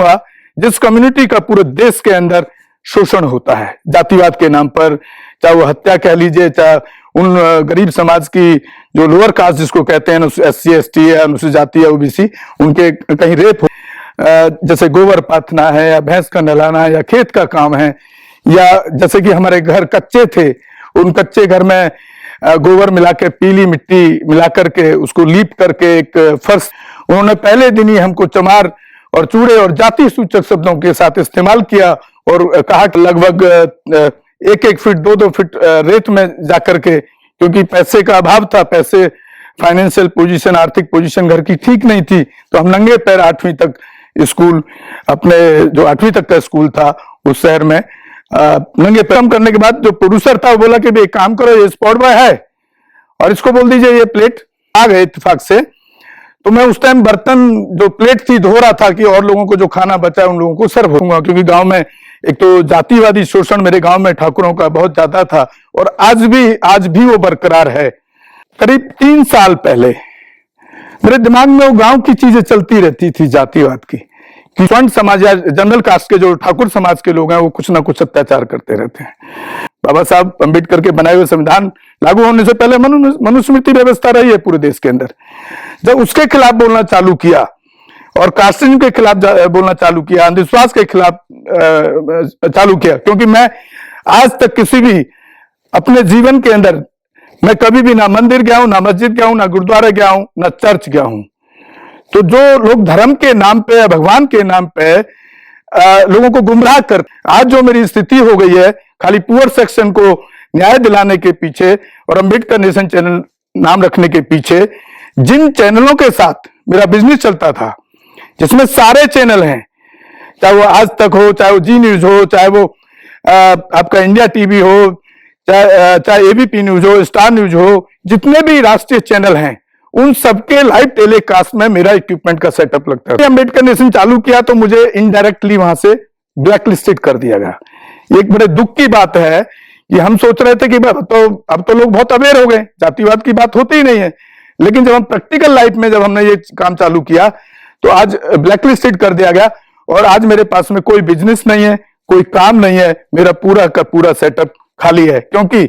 हुआ जिस कम्युनिटी का पूरे देश के अंदर शोषण होता है जातिवाद के नाम पर, चाहे वो हत्या कह लीजिए, चाहे उन गरीब समाज की जो लोअर कास्ट जिसको कहते हैं SC ST या अनुसूचित जाति या OBC, उनके कहीं रेप हो, जैसे गोबर पाथना है या भैंस का नहलाना है या खेत का काम है, या जैसे कि हमारे घर कच्चे थे, उन कच्चे घर में गोबर मिला के, पीली मिट्टी मिला करके उसको लीप करके एक फर्श, उन्होंने पहले दिन ही हमको चमार और चूड़े और जाति सूचक शब्दों के साथ इस्तेमाल किया और कहा कि लगभग 1-1 फीट 2-2 फीट रेत में जाकर के, क्योंकि पैसे का अभाव था, पैसे फाइनेंशियल पोजीशन, आर्थिक पोजीशन घर की ठीक नहीं थी, तो हम नंगे पैर 8वीं तक स्कूल, अपने जो 8वीं तक का स्कूल था उस शहर में नंगे पैर करने के बाद जो प्रोड्यूसर था वो बोला कि भाई काम करो, ये स्पॉट बॉय है और इसको बोल दीजिए ये प्लेट आ गए इत्तेफाक से। तो मैं उस टाइम बर्तन जो प्लेट थी धो रहा था कि और लोगों को जो खाना बचा है उन लोगों को सर्व होगा, क्योंकि गांव में एक तो जातिवादी शोषण मेरे गांव में ठाकुरों का बहुत ज्यादा था और आज भी वो बरकरार है। करीब 3 साल पहले मेरे दिमाग में वो गांव की चीजें चलती रहती थी जातिवाद की, कि स्वर्ण समाज या जनरल कास्ट के जो ठाकुर समाज के लोग हैं वो कुछ ना कुछ अत्याचार करते रहते हैं। बाबा साहब अम्बेडकर के बनाए हुए संविधान लागू होने से पहले मनुस्मृति व्यवस्था रही है पूरे देश के अंदर। जब उसके खिलाफ बोलना चालू किया और कास्टिज्म के खिलाफ बोलना चालू किया, अंधविश्वास के खिलाफ चालू किया, क्योंकि मैं आज तक किसी भी अपने जीवन के अंदर मैं कभी भी ना मंदिर गया हूं, ना मस्जिद गया हूं, ना गुरुद्वारा गया हूं, ना चर्च गया हूं। तो जो लोग धर्म के नाम पे, भगवान के नाम पे लोगों को गुमराह कर, आज जो मेरी स्थिति हो गई है खाली पुअर सेक्शन को न्याय दिलाने के पीछे और अम्बेडकर नेशन चैनल नाम रखने के पीछे, जिन चैनलों के साथ मेरा बिजनेस चलता था, जिसमें सारे चैनल हैं, चाहे वो आज तक हो, चाहे वो जी न्यूज हो, चाहे वो आपका इंडिया टीवी हो, चाहे ABP न्यूज हो, स्टार न्यूज हो, जितने भी राष्ट्रीय चैनल हैं उन सबके लाइव टेलीकास्ट में मेरा इक्विपमेंट का सेटअप लगता है। अम्बेडकर नेशन चालू किया तो मुझे इनडायरेक्टली वहां से ब्लैक लिस्टेड कर दिया गया। एक बड़े दुख की बात है कि हम सोच रहे थे कि अब तो लोग बहुत अवेयर हो गए, जातिवाद की बात होती ही नहीं है, लेकिन जब हम प्रैक्टिकल लाइफ में जब हमने ये काम चालू किया तो आज ब्लैक लिस्टेड कर दिया गया और आज मेरे पास में कोई बिजनेस नहीं है, कोई काम नहीं है, मेरा पूरा का पूरा सेटअप खाली है। क्योंकि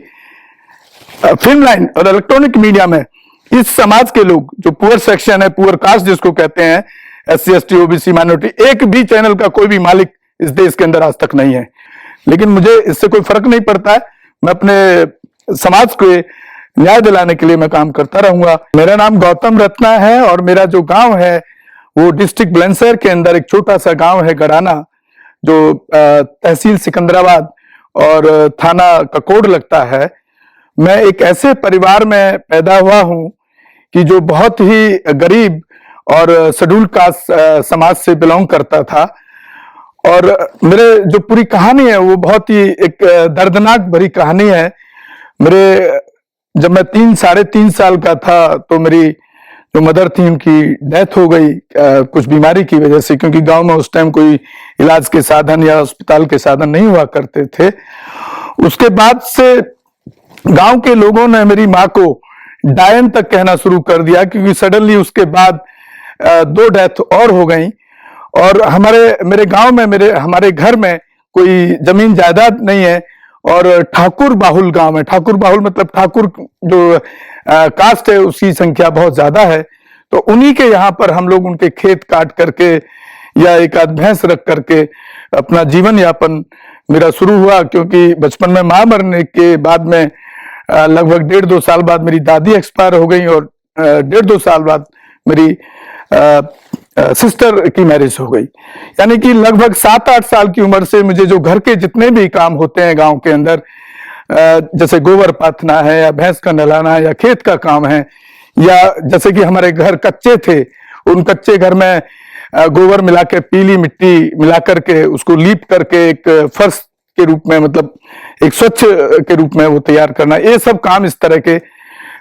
फिल्म लाइन और इलेक्ट्रॉनिक मीडिया में इस समाज के लोग जो पुअर सेक्शन है, पुअर कास्ट जिसको कहते हैं, SC ST OBC माइनॉरिटी, एक भी चैनल का कोई भी मालिक इस देश के अंदर आज तक नहीं है। लेकिन मुझे इससे कोई फर्क नहीं पड़ता है, मैं अपने समाज को न्याय दिलाने के लिए मैं काम करता रहूंगा। मेरा नाम गौतम रत्ना है और मेरा जो गांव है वो डिस्ट्रिक्ट बुलंदशहर के अंदर एक छोटा सा गांव है गड़ाना, जो तहसील सिकंदराबाद और थाना ककोड़ लगता है। मैं एक ऐसे परिवार में पैदा हुआ हूं कि जो बहुत ही गरीब और शेड्यूल कास्ट समाज से बिलोंग करता था, और मेरे जो पूरी कहानी है वो बहुत ही एक दर्दनाक भरी कहानी है। जब मैं 3-3.5 साल का था तो मेरी जो मदर थी उनकी डेथ हो गई कुछ बीमारी की वजह से, क्योंकि गांव में उस टाइम कोई इलाज के साधन या अस्पताल के साधन नहीं हुआ करते थे। उसके बाद से गांव के लोगों ने मेरी माँ को डायन तक कहना शुरू कर दिया, क्योंकि सडनली उसके बाद 2 डेथ और हो गई। और मेरे गांव में हमारे घर में कोई जमीन जायदाद नहीं है और ठाकुर बाहुल गांव है। ठाकुर बाहुल मतलब ठाकुर जो कास्ट है उसकी संख्या बहुत ज्यादा है, तो उन्हीं के यहाँ पर हम लोग उनके खेत काट करके या एक आध भैंस रख करके अपना जीवन यापन मेरा शुरू हुआ। क्योंकि बचपन में मां मरने के बाद में लगभग 1.5-2 साल बाद मेरी दादी एक्सपायर हो गई और 1.5-2 साल बाद मेरी सिस्टर की मैरिज हो गई। यानी कि लगभग 7-8 साल की उम्र से मुझे जो घर के जितने भी काम होते हैं गांव के अंदर, जैसे गोबर पाथना है या भैंस का नहलाना है या खेत का काम है, या जैसे कि हमारे घर कच्चे थे, उन कच्चे घर में गोबर मिला के, पीली मिट्टी मिला करके उसको लीप करके एक फर्श के रूप में, मतलब एक स्वच्छ के रूप में वो तैयार करना, ये सब काम इस तरह के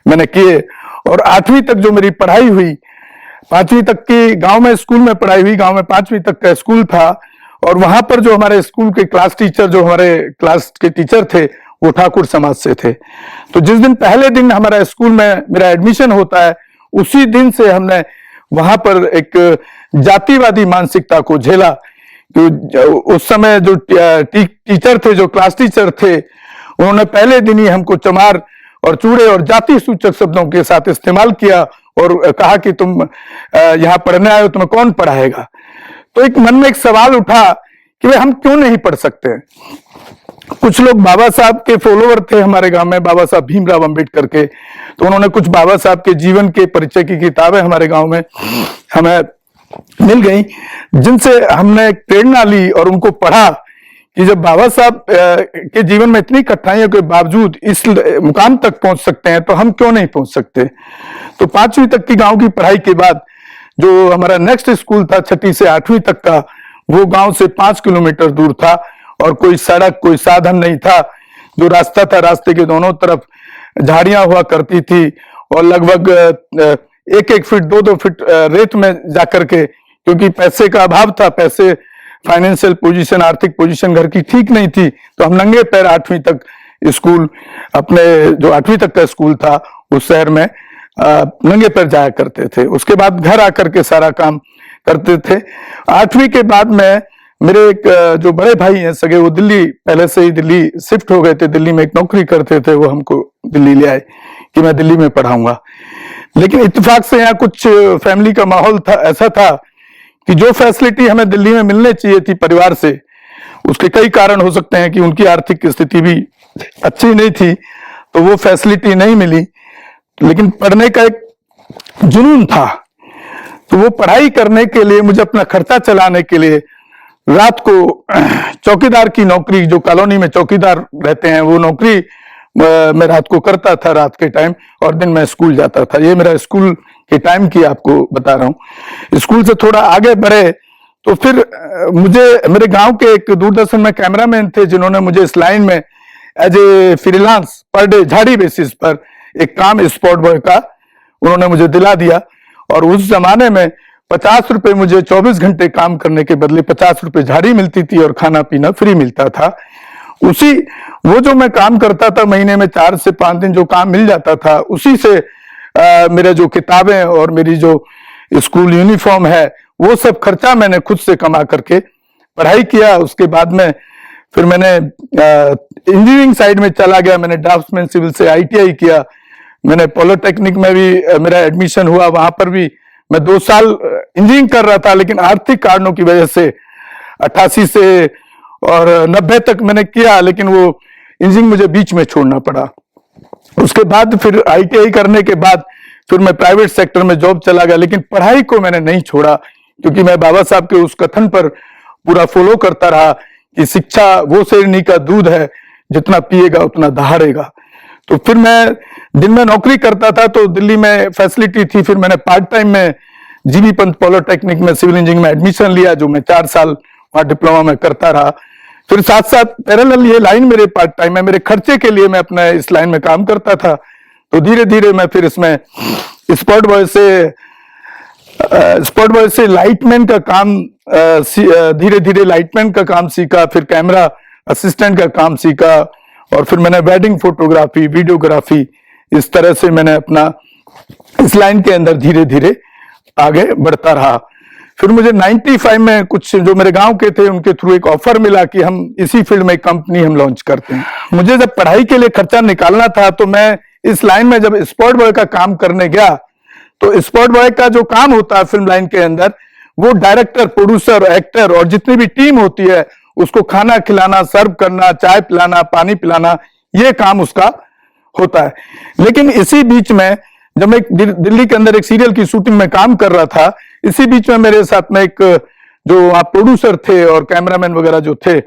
मैंने किए। और 8वीं तक जो मेरी पढ़ाई हुई, 5वीं तक की गांव में स्कूल में पढ़ाई हुई, गांव में 5वीं तक का स्कूल था और वहां पर जो हमारे स्कूल के क्लास टीचर, जो हमारे क्लास के टीचर थे वो ठाकुर समाज से थे। तो जिस दिन पहले दिन हमारा स्कूल में मेरा एडमिशन होता है, उसी दिन से हमने वहां पर एक जातिवादी मानसिकता को झेला उस समय जो टीचर थे, जो क्लास टीचर थे, उन्होंने पहले दिन ही हमको चमार और चूड़े और जाति सूचक शब्दों के साथ इस्तेमाल किया और कहा कि तुम यहाँ पढ़ने आए हो, तुम्हें कौन पढ़ाएगा। तो एक मन में एक सवाल उठा कि भाई हम क्यों नहीं पढ़ सकते। कुछ लोग बाबा साहब के फॉलोवर थे हमारे गांव में, बाबा साहब भीमराव अंबेडकर के, तो उन्होंने कुछ बाबा साहब के जीवन के परिचय की किताबें हमारे गांव में हमें मिल गई, जिनसे हमने प्रेरणा ली और उनको पढ़ा कि जब बाबा साहब के जीवन में इतनी कठिनाइयों के बावजूद इस मुकाम तक पहुंच सकते हैं तो हम क्यों नहीं पहुंच सकते। तो 5वीं तक की गांव की पढ़ाई के बाद जो हमारा नेक्स्ट स्कूल था 6ठी से 8वीं तक का, वो गांव से 5 किलोमीटर दूर था और कोई सड़क, कोई साधन नहीं था। जो रास्ता था, रास्ते के दोनों तरफ झाड़ियां हुआ करती थी और लगभग 1-1 फीट 2-2 फीट रेत में जाकर के, क्योंकि पैसे का अभाव था, पैसे फाइनेंशियल पोजीशन, आर्थिक पोजीशन घर की ठीक नहीं थी, तो हम नंगे पैर 8वीं तक स्कूल, अपने जो 8वीं तक का स्कूल था उस शहर में नंगे पैर जाया करते थे। उसके बाद घर आकर के सारा काम करते थे। 8वीं के बाद में मेरे एक जो बड़े भाई हैं सगे, वो दिल्ली, पहले से ही दिल्ली शिफ्ट हो गए थे, दिल्ली में एक नौकरी करते थे, वो हमको दिल्ली ले आए कि मैं दिल्ली में पढ़ाऊंगा। लेकिन इत्तेफाक से यहाँ कुछ फैमिली का माहौल था, ऐसा था कि जो फैसिलिटी हमें दिल्ली में मिलने चाहिए थी परिवार से, उसके कई कारण हो सकते हैं कि उनकी आर्थिक स्थिति भी अच्छी नहीं थी, तो वो फैसिलिटी नहीं मिली। लेकिन पढ़ने का एक जुनून था, तो वो पढ़ाई करने के लिए, मुझे अपना खर्चा चलाने के लिए रात को चौकीदार की नौकरी, जो कॉलोनी में चौकीदार रहते हैं, वो नौकरी मैं रात को करता था, रात के टाइम, और दिन में स्कूल जाता था। ये मेरा स्कूल के टाइम की आपको बता रहा हूँ। स्कूल से थोड़ा आगे बढ़े तो फिर मुझे मेरे गांव के एक दूरदर्शन में कैमरामैन थे, जिन्होंने मुझे इस लाइन में as a freelance per day झाड़ी बेसिस पर एक काम स्पॉट बॉय का उन्होंने मुझे दिला दिया। और उस जमाने में 50 रुपए मुझे 24 घंटे काम करने के बदले 50 रुपए झाड़ी मिलती थी और खाना पीना फ्री मिलता था। उसी वो जो मैं काम करता था, महीने में 4 से 5 दिन जो काम मिल जाता था, उसी से मेरे जो किताबें और मेरी जो स्कूल यूनिफॉर्म है, वो सब खर्चा मैंने खुद से कमा करके पढ़ाई किया। उसके बाद में फिर मैंने इंजीनियरिंग साइड में चला गया, मैंने ड्राफ्ट्समैन सिविल से ITI किया, मैंने पॉलिटेक्निक में भी मेरा एडमिशन हुआ, वहां पर भी मैं 2 साल इंजीनियरिंग कर रहा था, लेकिन आर्थिक कारणों की वजह से 88 से और 90 तक मैंने किया, लेकिन वो इंजीनियरिंग मुझे बीच में छोड़ना पड़ा। उसके बाद फिर ITI करने के बाद फिर मैं प्राइवेट सेक्टर में जॉब चला गया, लेकिन पढ़ाई को मैंने नहीं छोड़ा, क्योंकि मैं बाबा साहब के उस कथन पर पूरा फॉलो करता रहा कि शिक्षा वो शेरनी का दूध है, जितना पिएगा उतना दहाड़ेगा। तो फिर मैं दिन में नौकरी करता था, तो दिल्ली में फैसिलिटी थी, फिर मैंने पार्ट टाइम में जीबी पंत पॉलिटेक्निक में सिविल इंजीनियरिंग में एडमिशन लिया, जो मैं 4 साल वहां डिप्लोमा में करता रहा। फिर साथ साथ पैरेलल ये लाइन मेरे पार्ट टाइम है, मेरे खर्चे के लिए मैं अपना इस लाइन में काम करता था। तो धीरे धीरे मैं फिर इसमें स्पॉट बॉय से लाइटमैन का काम, धीरे धीरे लाइटमैन का काम सीखा, फिर कैमरा असिस्टेंट का काम सीखा, और फिर मैंने वेडिंग फोटोग्राफी, वीडियोग्राफी, इस तरह से मैंने अपना इस लाइन के अंदर धीरे धीरे आगे बढ़ता रहा। फिर मुझे 95 में कुछ जो मेरे गांव के थे, उनके थ्रू एक ऑफर मिला कि हम इसी फील्ड में एक कंपनी हम लॉन्च करते हैं। मुझे जब पढ़ाई के लिए खर्चा निकालना था, तो मैं इस लाइन में जब स्पॉट बॉय का काम करने गया, तो स्पॉट बॉय का जो काम होता है फिल्म लाइन के अंदर, वो डायरेक्टर, प्रोड्यूसर, एक्टर और जितनी भी टीम होती है, उसको खाना खिलाना, सर्व करना, चाय पिलाना, पानी पिलाना, ये काम उसका होता है। लेकिन इसी बीच में जब मैं दिल्ली के अंदर एक सीरियल की शूटिंग में काम कर रहा था, इसी बीच में मेरे साथ में एक जो वहां प्रोड्यूसर थे और कैमरामैन वगैरह जो थे,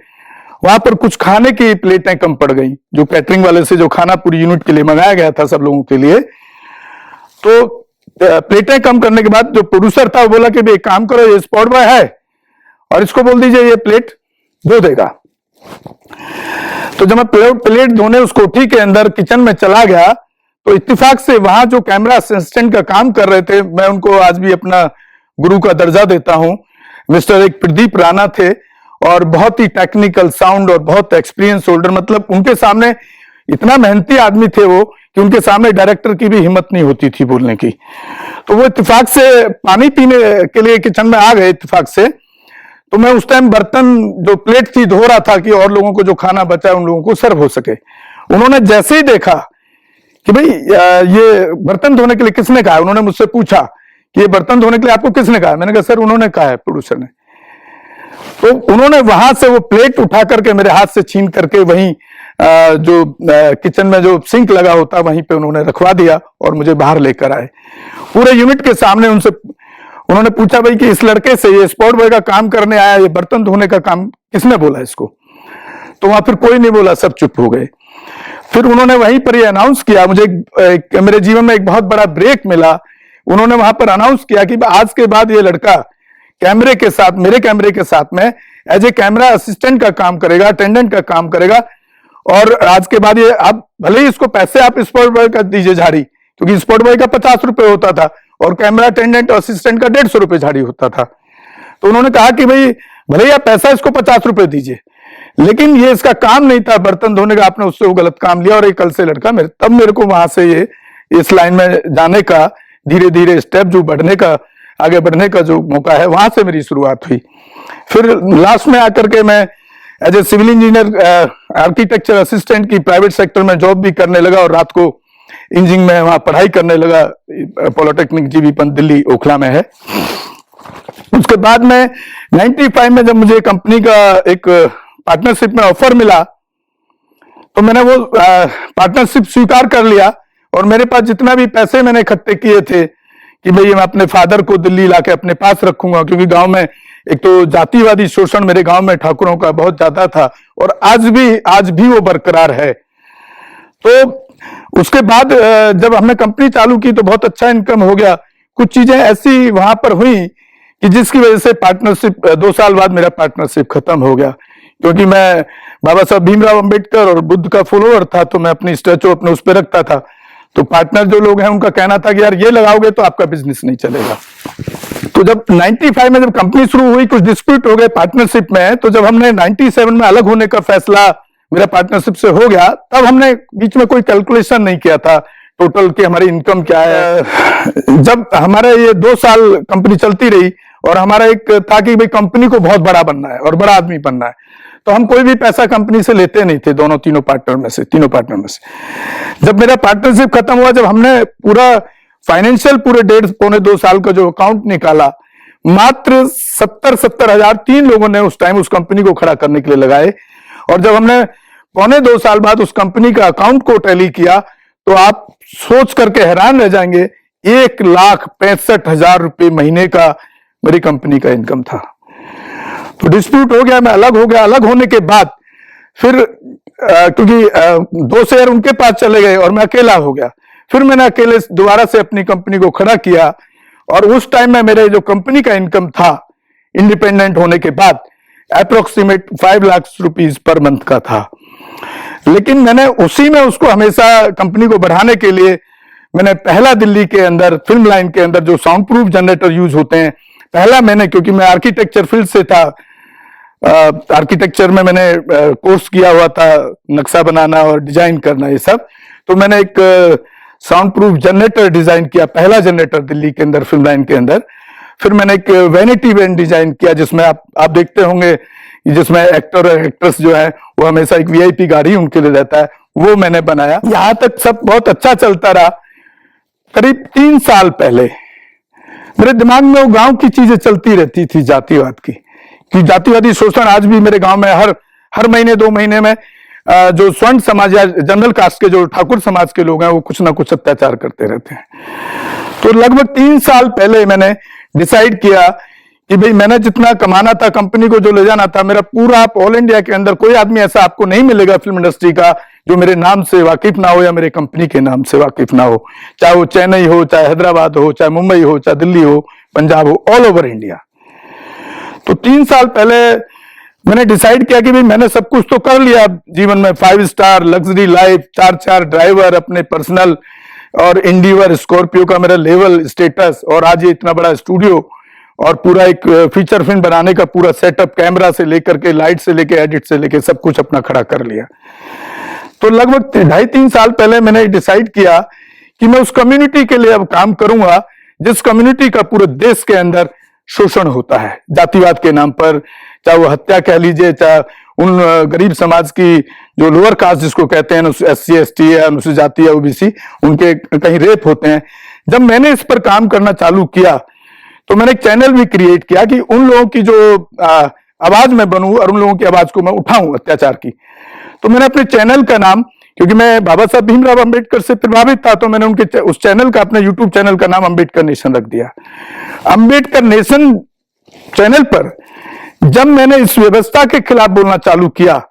वहां पर कुछ खाने की प्लेटें कम पड़ गई, जो कैटरिंग वाले से जो खाना पूरी यूनिट के लिए मंगाया गया था सब लोगों के लिए। तो प्लेटें कम करने के बाद जो प्रोड्यूसर था वो बोला कि भाई एक काम करो, ये स्पॉट बॉय है और इसको बोल दीजिए ये प्लेट धो देगा। तो जब मैं प्लेट धोने उस कोठी के अंदर किचन में चला गया, तो इत्तेफाक से वहां जो कैमरा असिस्टेंट का काम कर रहे थे, मैं उनको आज भी अपना गुरु का दर्जा देता हूं, मिस्टर एक प्रदीप राणा थे, और बहुत ही टेक्निकल, साउंड और बहुत एक्सपीरियंस होल्डर, मतलब उनके सामने इतना मेहनती आदमी थे वो कि उनके सामने डायरेक्टर की भी हिम्मत नहीं होती थी बोलने की। तो वो इत्तेफाक से पानी पीने के लिए किचन में आ गए इत्तेफाक से। तो मैं उस टाइम बर्तन जो प्लेट थी धो रहा था कि और लोगों को जो खाना बचा है उन लोगों को सर्व हो सके। उन्होंने जैसे ही देखा कि भाई ये बर्तन धोने के लिए किसने कहा, उन्होंने मुझसे पूछा कि ये बर्तन धोने के लिए आपको किसने कहा। मैंने कहा सर उन्होंने कहा है, प्रोड्यूसर ने। तो उन्होंने वहां से वो प्लेट उठा करके मेरे हाथ से छीन करके वहीं जो किचन में जो सिंक लगा होता वहीं पे उन्होंने रखवा दिया और मुझे बाहर लेकर आए पूरे यूनिट के सामने। उनसे उन्होंने पूछा भाई कि इस लड़के से ये स्पॉट बॉय का काम करने आया, ये बर्तन धोने का काम किसने बोला इसको। तो वहां फिर कोई नहीं बोला, सब चुप हो गए। फिर उन्होंने वहीं पर ये अनाउंस किया, मुझे मेरे जीवन में एक बहुत बड़ा ब्रेक मिला। उन्होंने वहां पर अनाउंस किया कि आज के बाद ये लड़का कैमरे के साथ, मेरे कैमरे के साथ में एज ए कैमरा असिस्टेंट का काम करेगा, अटेंडेंट का काम करेगा। और आज के बाद ये आप भले ही इसको पैसे आप स्पॉट बॉय का दीजिए झाड़ी, क्योंकि स्पॉट बॉय का 50 रुपए होता था और कैमरा अटेंडेंट और असिस्टेंट का 150 रुपए झाड़ी होता था। तो उन्होंने कहा कि भाई भले ही आप पैसा इसको 50 रुपए दीजिए, लेकिन ये इसका काम नहीं था बर्तन धोने का, आपने उससे वो गलत काम लिया और ये कल से लड़का तब मेरे को वहां से ये इस लाइन में जाने का धीरे धीरे स्टेप जो बढ़ने का, आगे बढ़ने का जो मौका है, वहां से मेरी शुरुआत हुई। फिर लास्ट में आकर के मैं as a civil engineer architecture assistant की प्राइवेट सेक्टर में जॉब भी करने लगा और रात को इंजीनियरिंग में वहां पढ़ाई करने लगा। पॉलिटेक्निक जीबी पंत दिल्ली ओखला में है। उसके बाद में 95 में जब मुझे कंपनी का एक पार्टनरशिप में ऑफर मिला तो मैंने वो पार्टनरशिप स्वीकार कर लिया। और मेरे पास जितना भी पैसे मैंने इकट्ठे किए थे कि भाई मैं अपने फादर को दिल्ली लाके अपने पास रखूंगा, क्योंकि गांव में एक तो जातिवादी शोषण मेरे गांव में ठाकुरों का बहुत ज्यादा था और आज भी वो बरकरार है। तो उसके बाद जब हमने कंपनी चालू की तो बहुत अच्छा इनकम हो गया। कुछ चीजें ऐसी वहां पर हुई कि जिसकी वजह से पार्टनरशिप 2 साल बाद मेरा पार्टनरशिप खत्म हो गया, क्योंकि मैं बाबा साहब भीमराव अंबेडकर और बुद्ध का फॉलोअर था, तो मैं अपनी स्टैचू अपने उस पर रखता था। तो पार्टनर जो लोग हैं उनका कहना था कि यार ये लगाओगे तो आपका बिजनेस नहीं चलेगा। तो जब 95 में जब कंपनी शुरू हुई, कुछ डिस्प्यूट हो गए पार्टनरशिप में, तो जब हमने 97 में अलग होने का फैसला मेरा पार्टनरशिप से हो गया, तब हमने बीच में कोई कैलकुलेशन नहीं किया था टोटल कि हमारी इनकम क्या है। जब हमारे ये 2 साल कंपनी चलती रही और हमारा एक था कि भाई कंपनी को बहुत बड़ा बनना है और बड़ा आदमी बनना है, तो हम कोई भी पैसा कंपनी से लेते नहीं थे, तीनों पार्टनर में से। जब मेरा पार्टनरशिप खत्म हुआ, जब हमने पूरा फाइनेंशियल पूरे 1.5-2 साल का जो अकाउंट निकाला, मात्र 70 हजार 3 लोगों ने उस टाइम उस कंपनी को खड़ा करने के लिए लगाए। और जब हमने 2.25 साल बाद उस कंपनी का अकाउंट को टैली किया तो आप सोच करके हैरान रह जाएंगे, 1,65,000 रुपए महीने का मेरी कंपनी का इनकम था। तो डिस्प्यूट हो गया, मैं अलग हो गया। अलग होने के बाद फिर क्योंकि 2 शेयर उनके पास चले गए और मैं अकेला हो गया, फिर मैंने अकेले दोबारा से अपनी कंपनी को खड़ा किया। और उस टाइम में मेरे जो कंपनी का इनकम था इंडिपेंडेंट होने के बाद approximate 5 lakh rupees per month का था। लेकिन मैंने उसी में उसको हमेशा कंपनी को बढ़ाने के लिए मैंने पहला दिल्ली के अंदर फिल्म लाइन के अंदर जो साउंड प्रूफ जनरेटर यूज होते हैं, पहला मैंने, क्योंकि मैं आर्किटेक्चर फील्ड से था, आर्किटेक्चर में मैंने कोर्स किया हुआ था, नक्शा बनाना और डिजाइन करना ये सब, तो मैंने एक साउंड प्रूफ जनरेटर डिजाइन किया, पहला जनरेटर दिल्ली के अंदर फिल्म लाइन के अंदर। फिर मैंने एक वैनिटी वैन डिजाइन किया जिसमें आप देखते होंगे, जिसमें एक्टर और एक्ट्रेस जो है वो हमेशा एक वीआईपी गाड़ी उनके लिए रहता है, वो मैंने बनाया। यहां तक सब बहुत अच्छा चलता रहा। करीब 3 साल पहले मेरे दिमाग में वो गांव की चीजें चलती रहती थी, जातिवाद की, कि जातिवादी शोषण आज भी मेरे गांव में हर महीने 2 महीने में जो स्वर्ण समाज या जनरल कास्ट के जो ठाकुर समाज के लोग हैं वो कुछ ना कुछ अत्याचार करते रहते हैं। तो लगभग 3 साल पहले मैंने डिसाइड किया कि भाई मैंने जितना कमाना था, कंपनी को जो ले जाना था, मेरा पूरा ऑल इंडिया के अंदर कोई आदमी ऐसा आपको नहीं मिलेगा फिल्म इंडस्ट्री का जो मेरे नाम से वाकिफ ना हो या मेरे कंपनी के नाम से वाकिफ ना हो, चाहे वो चेन्नई हो, चाहे हैदराबाद हो, चाहे मुंबई हो, चाहे दिल्ली हो, पंजाब हो, ऑल ओवर इंडिया। तो 3 साल पहले मैंने डिसाइड किया कि भाई मैंने सब कुछ तो कर लिया जीवन में, 5 स्टार लग्जरी लाइफ, 4 ड्राइवर अपने पर्सनल, और इंडिवर स्कॉर्पियो का मेरा लेवल स्टेटस, और आज ये इतना बड़ा स्टूडियो और पूरा एक फीचर फिल्म बनाने का पूरा सेटअप, कैमरा से लेकर के लाइट से लेके एडिट से लेके सब कुछ अपना खड़ा कर लिया। तो लगभग 2.5-3 साल पहले मैंने डिसाइड किया कि मैं उस कम्युनिटी के लिए अब काम करूंगा जिस कम्युनिटी का पूरे देश के अंदर शोषण होता है जातिवाद के नाम पर, चाहे वो हत्या कह लीजिए, चाहे उन गरीब समाज की जो लोअर कास्ट जिसको कहते हैं, SC ST या अनुसूचित जाति या OBC, उनके कहीं रेप होते हैं। जब मैंने इस पर काम करना चालू किया तो मैंने एक चैनल भी क्रिएट किया कि उन लोगों की जो आवाज मैं बनूं और उन लोगों की आवाज को मैं उठाऊं अत्याचार की। तो मैंने अपने चैनल का नाम, क्योंकि मैं बाबा साहब भीमराव अंबेडकर से प्रभावित था, तो मैंने उनके उस चैनल का, अपने यूट्यूब चैनल का नाम अंबेडकर नेशन रख दिया। अंबेडकर नेशन चैनल पर जब मैंने इस व्यवस्था के खिलाफ बोलना चालू किया,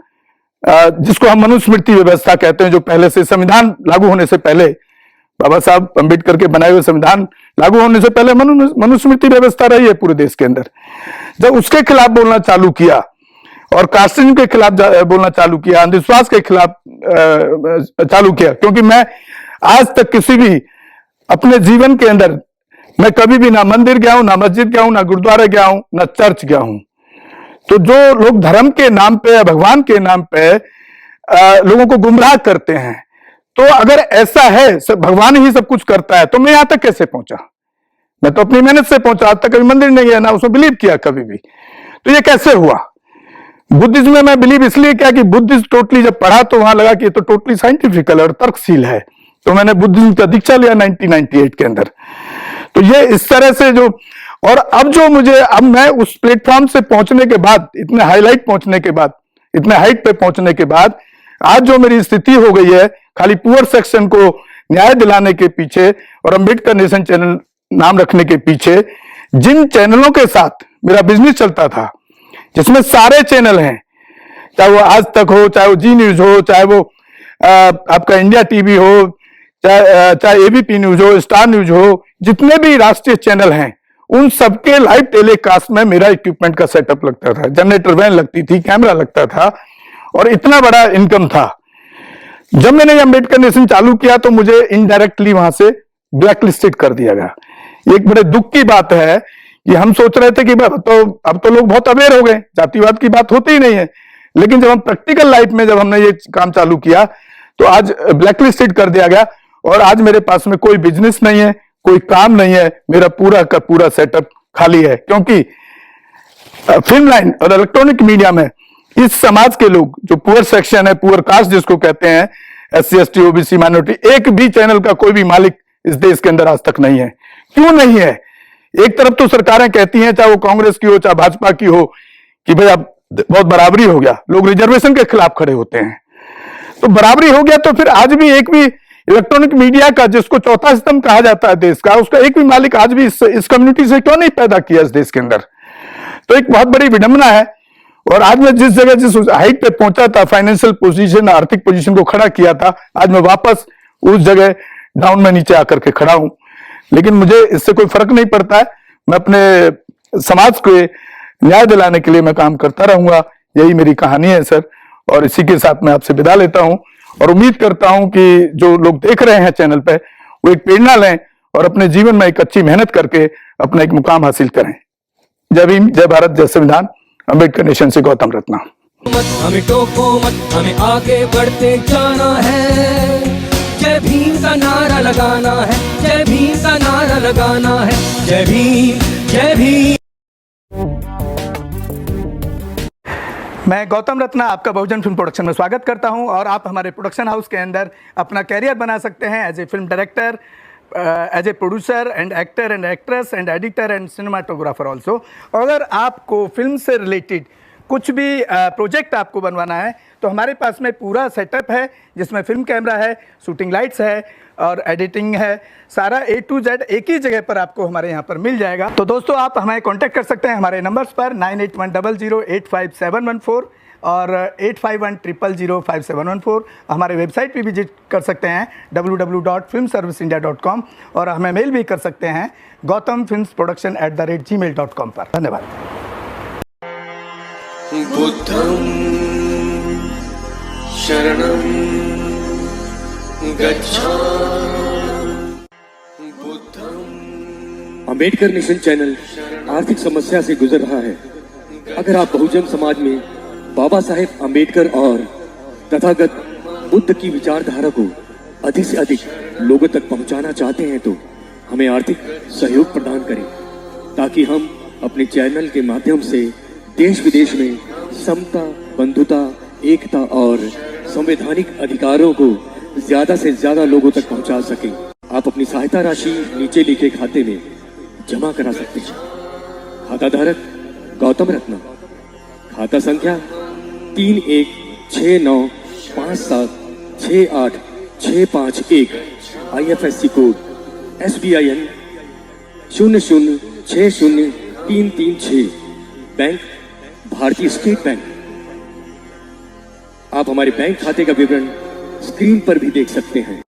जिसको हम मनुस्मृति व्यवस्था कहते हैं, जो पहले से संविधान लागू होने से पहले, बाबा साहब अंबेडकर के बनाए हुए संविधान लागू होने से पहले मनुस्मृति व्यवस्था रही है पूरे देश के अंदर, जब उसके खिलाफ बोलना चालू किया और कास्टिज्म के खिलाफ बोलना चालू किया, अंधविश्वास के खिलाफ चालू किया, क्योंकि मैं आज तक किसी भी अपने जीवन के अंदर मैं कभी भी ना मंदिर गया हूं, ना मस्जिद गया हूं, ना गुरुद्वारा गया हूं, ना चर्च गया हूं। तो जो लोग धर्म के नाम पे या भगवान के नाम पे लोगों को गुमराह करते हैं, तो अगर ऐसा है, सब भगवान ही सब कुछ करता है, तो मैं यहां तक कैसे पहुंचा? मैं तो अपनी मेहनत से पहुंचा, आज तक कभी मंदिर नहीं गया, ना उसमें बिलीव किया कभी भी। तो ये कैसे हुआ? बुद्धिज्म में मैं बिलीव इसलिए किया कि बुद्धिज्म टोटली जब पढ़ा तो वहां लगा कि ये तो टोटली साइंटिफिकल और तर्कशील है, तो मैंने बुद्धिज्म का दीक्षा लिया 1998 के अंदर। तो ये इस तरह से जो, और अब जो मुझे, अब मैं उस प्लेटफॉर्म से पहुंचने के बाद, इतने हाईलाइट पहुंचने के बाद, इतने हाइट पे पहुंचने के बाद, आज जो मेरी स्थिति हो गई है, खाली पुअर सेक्शन को न्याय दिलाने के पीछे और अंबेडकर नेशन चैनल नाम रखने के पीछे, जिन चैनलों के साथ मेरा बिजनेस चलता था, जिसमें सारे चैनल हैं, चाहे वो आज तक हो, चाहे वो जी न्यूज हो, चाहे वो आपका इंडिया टीवी हो, चाहे ABP न्यूज हो, स्टार न्यूज हो, जितने भी राष्ट्रीय चैनल हैं, उन सबके लाइव टेलीकास्ट में मेरा इक्विपमेंट का सेटअप लगता था, जनरेटर वैन लगती थी, कैमरा लगता था, और इतना बड़ा इनकम था। जब मैंने अंबेडकर नेशन चालू किया तो मुझे इनडायरेक्टली वहां से ब्लैकलिस्टेड कर दिया गया। एक बड़े दुख की बात है कि हम सोच रहे थे कि अब तो लोग बहुत अवेयर हो गए, जातिवाद की बात होती ही नहीं है, लेकिन जब हम प्रैक्टिकल लाइफ में जब हमने ये काम चालू किया तो आज ब्लैकलिस्टेड कर दिया गया, और आज मेरे पास में कोई बिजनेस नहीं है, कोई काम नहीं है, मेरा पूरा का पूरा सेटअप खाली है। क्योंकि फिल्म लाइन और इलेक्ट्रॉनिक मीडिया में इस समाज के लोग, जो पुअर सेक्शन है, पुअर कास्ट जिसको कहते हैं, SC ST OBC माइनॉरिटी, एक भी चैनल का कोई भी मालिक इस देश के अंदर आज तक नहीं है। क्यों नहीं है? एक तरफ तो सरकारें कहती हैं, चाहे वो कांग्रेस की हो चाहे भाजपा की हो, कि भाई अब बहुत बराबरी हो गया, लोग रिजर्वेशन के खिलाफ खड़े होते हैं। तो बराबरी हो गया तो फिर आज भी एक भी इलेक्ट्रॉनिक मीडिया का, जिसको चौथा स्तंभ कहा जाता है देश का, उसका एक भी मालिक आज भी इस कम्युनिटी से क्यों नहीं पैदा किया इस देश के अंदर? तो एक बहुत बड़ी विडंबना है। और आज मैं जिस जगह, जिस हाइट पे पहुंचा था, फाइनेंशियल पोजीशन, आर्थिक पोजीशन को खड़ा किया था, आज मैं वापस उस जगह डाउन में नीचे आकर के खड़ा हूं। लेकिन मुझे इससे कोई फर्क नहीं पड़ता है, मैं अपने समाज को न्याय दिलाने के लिए मैं काम करता रहूंगा। यही मेरी कहानी है सर, और इसी के साथ मैं आपसे विदा लेता हूं, और उम्मीद करता हूं कि जो लोग देख रहे हैं चैनल पे, वो एक प्रेरणा लें और अपने जीवन में एक अच्छी मेहनत करके अपना एक मुकाम हासिल करें। जय भीम, जय भारत, जय संविधान। अंबेडकर नेशन से गौतम रत्ना। हमें टोको मत, हमें आगे बढ़ते जाना है, जय भीम का नारा लगाना है, जय भीम का नारा लगाना है, जय भीम, जय भीम। मैं गौतम रत्ना आपका बहुजन फिल्म प्रोडक्शन में स्वागत करता हूं, और आप हमारे प्रोडक्शन हाउस के अंदर अपना कैरियर बना सकते हैं as a film director, as a producer and actor and actress and editor and cinematographer also. अगर आपको फिल्म से रिलेटेड कुछ भी प्रोजेक्ट आपको बनवाना है तो हमारे पास में पूरा सेटअप है, जिसमें फिल्म कैमरा है, शूटिंग लाइट्स है और एडिटिंग है, सारा A to Z एक ही जगह पर आपको हमारे यहाँ पर मिल जाएगा। तो दोस्तों, आप हमें कांटेक्ट कर सकते हैं हमारे नंबर्स पर 9810085714 और 8510005714। हमारे वेबसाइट पे विजिट कर सकते हैं www.filmserviceindia.com, और हमें मेल भी कर सकते हैं gautamfilmsproduction@gmail.com पर। धन्यवाद। बुद्धं शरणं गच्छामि। अंबेडकर नेशन चैनल आर्थिक समस्या से गुजर रहा है। अगर आप बहुजन समाज में बाबा साहेब अंबेडकर और तथागत बुद्ध की विचारधारा को अधिक से अधिक लोगों तक पहुंचाना चाहते हैं तो हमें आर्थिक सहयोग प्रदान करें, ताकि हम अपने चैनल के माध्यम से देश विदेश में समता, बंधुता, एकता और संवैधानिक अधिकारों को ज्यादा से ज्यादा लोगों तक पहुंचा सके। आप अपनी सहायता राशि नीचे लिखे खाते में जमा करा सकते हैं। खाता धारक गौतम रत्ना, खाता संख्या 3169576865 IFSC कोड SBIN 0060336, बैंक भारतीय स्टेट बैंक। आप हमारे बैंक खाते का विवरण स्क्रीन पर भी देख सकते हैं।